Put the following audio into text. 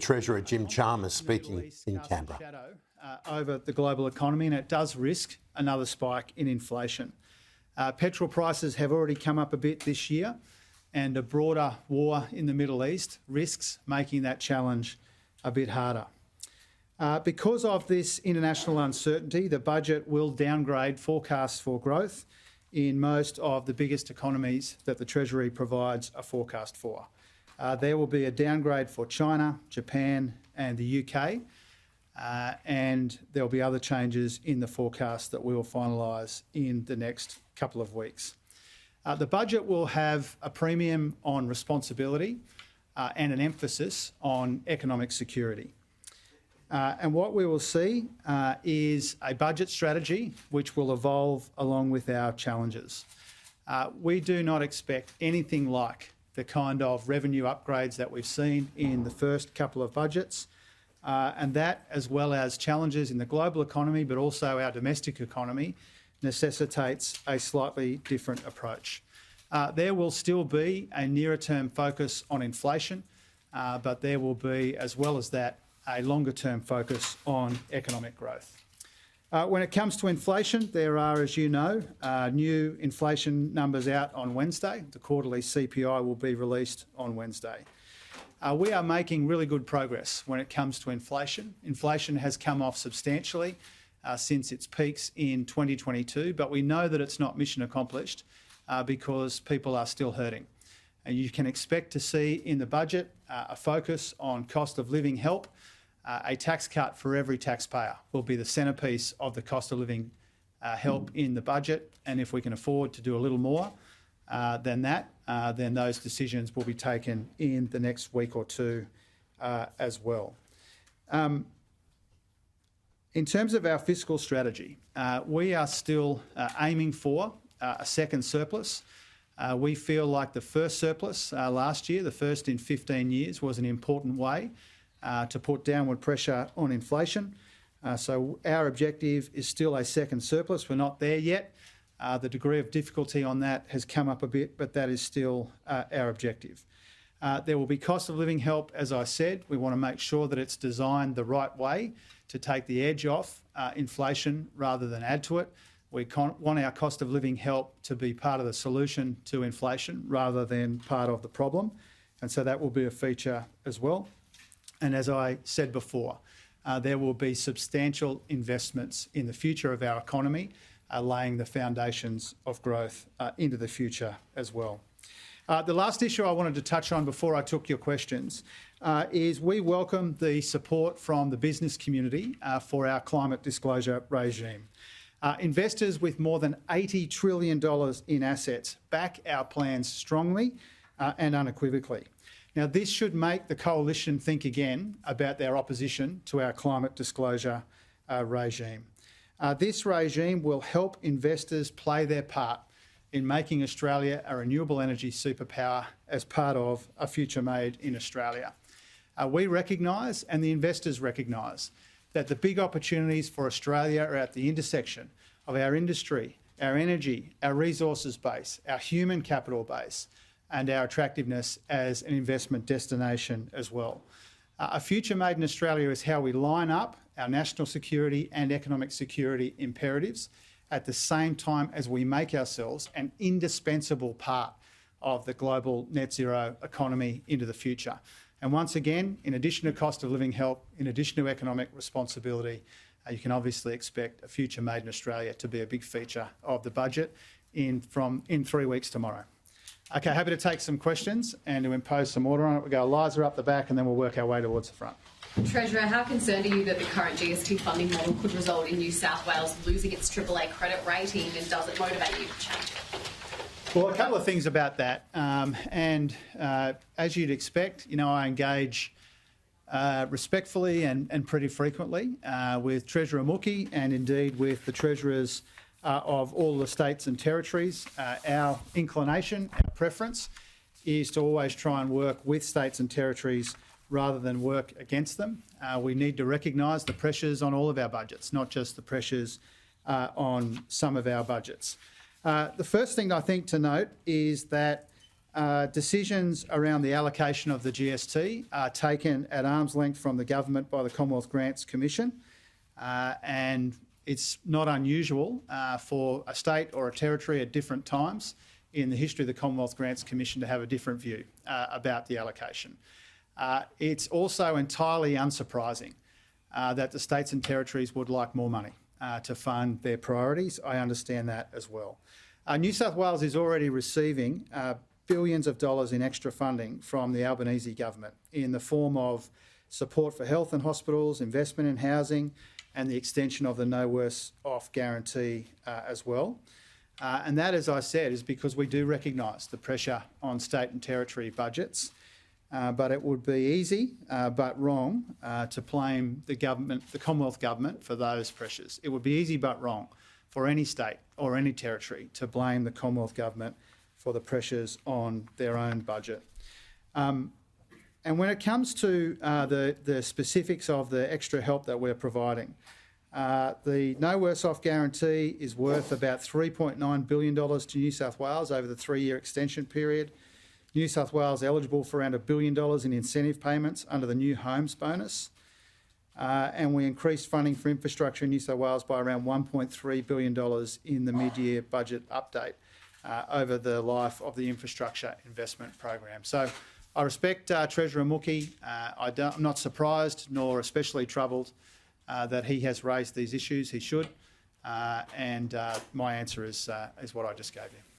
Treasurer Jim Chalmers speaking in Canberra. Shadow over the global economy, and it does risk another spike in inflation. Petrol prices have already come up a bit this year, and a broader war in the Middle East risks making that challenge a bit harder. Because of this international uncertainty, the budget will downgrade forecasts for growth in most of the biggest economies that the Treasury provides a forecast for. There will be a downgrade for China, Japan and the UK, and there will be other changes in the forecast that we will finalise in the next couple of weeks. The budget will have a premium on responsibility and an emphasis on economic security. And what we will see is a budget strategy which will evolve along with our challenges. We do not expect anything like the kind of revenue upgrades that we've seen in the first couple of budgets, and that, as well as challenges in the global economy but also our domestic economy, necessitates a slightly different approach. There will still be a nearer-term focus on inflation, but there will be, as well as that, a longer-term focus on economic growth. When it comes to inflation, there are, as you know, new inflation numbers out on Wednesday. The quarterly CPI will be released on Wednesday. We are making really good progress when it comes to inflation. Inflation has come off substantially since its peaks in 2022, but we know that it's not mission accomplished because people are still hurting. And you can expect to see in the budget a focus on cost of living help. A tax cut for every taxpayer will be the centrepiece of the cost of living help in the budget. And if we can afford to do a little more than that, then those decisions will be taken in the next week or two as well. In terms of our fiscal strategy, we are still aiming for a second surplus. We feel like the first surplus last year, the first in 15 years, was an important way to put downward pressure on inflation. So our objective is still a second surplus. We're not there yet. The degree of difficulty on that has come up a bit, but that is still our objective. There will be cost of living help, as I said. We want to make sure that it's designed the right way to take the edge off inflation rather than add to it. We want our cost of living help to be part of the solution to inflation rather than part of the problem. And so that will be a feature as well. And as I said before, there will be substantial investments in the future of our economy, laying the foundations of growth into the future as well. The last issue I wanted to touch on before I took your questions is we welcome the support from the business community for our climate disclosure regime. Investors with more than $80 trillion in assets back our plans strongly and unequivocally. Now, this should make the Coalition think again about their opposition to our climate disclosure regime. This regime will help investors play their part in making Australia a renewable energy superpower as part of a future made in Australia. We recognise, and the investors recognise, that the big opportunities for Australia are at the intersection of our industry, our energy, our resources base, our human capital base, and our attractiveness as an investment destination as well. A future made in Australia is how we line up our national security and economic security imperatives at the same time as we make ourselves an indispensable part of the global net zero economy into the future. And once again, in addition to cost of living help, in addition to economic responsibility, you can obviously expect a future made in Australia to be a big feature of the budget in 3 weeks tomorrow. Okay, happy to take some questions and to impose some order on it. We'll go Eliza up the back and then we'll work our way towards the front. Treasurer, how concerned are you that the current GST funding model could result in New South Wales losing its AAA credit rating, and does it motivate you to change it? Well, a couple of things about that. As you'd expect, I engage respectfully and pretty frequently with Treasurer Mookie and indeed with the Treasurers of all the states and territories. Our inclination, our preference is to always try and work with states and territories rather than work against them. We need to recognise the pressures on all of our budgets, not just the pressures on some of our budgets. The first thing I think to note is that Decisions around the allocation of the GST are taken at arm's length from the government by the Commonwealth Grants Commission, and it's not unusual for a state or a territory at different times in the history of the Commonwealth Grants Commission to have a different view about the allocation. It's also entirely unsurprising that the states and territories would like more money to fund their priorities. I understand that as well. New South Wales is already receiving billions of dollars in extra funding from the Albanese government in the form of support for health and hospitals, investment in housing, and the extension of the No Worse Off guarantee as well. And that, as I said, is because we do recognise the pressure on state and territory budgets, but it would be easy but wrong to blame the government, the Commonwealth government, for those pressures. It would be easy but wrong for any state or any territory to blame the Commonwealth government for the pressures on their own budget. And when it comes to the specifics of the extra help that we're providing, the No Worse Off guarantee is worth about $3.9 billion to New South Wales over the 3-year extension period. New South Wales eligible for around $1 billion in incentive payments under the new homes bonus. And we increased funding for infrastructure in New South Wales by around $1.3 billion in the mid-year budget update over the life of the infrastructure investment program. So I respect Treasurer Mookie. I'm not surprised nor especially troubled that he has raised these issues. He should. And my answer is what I just gave you.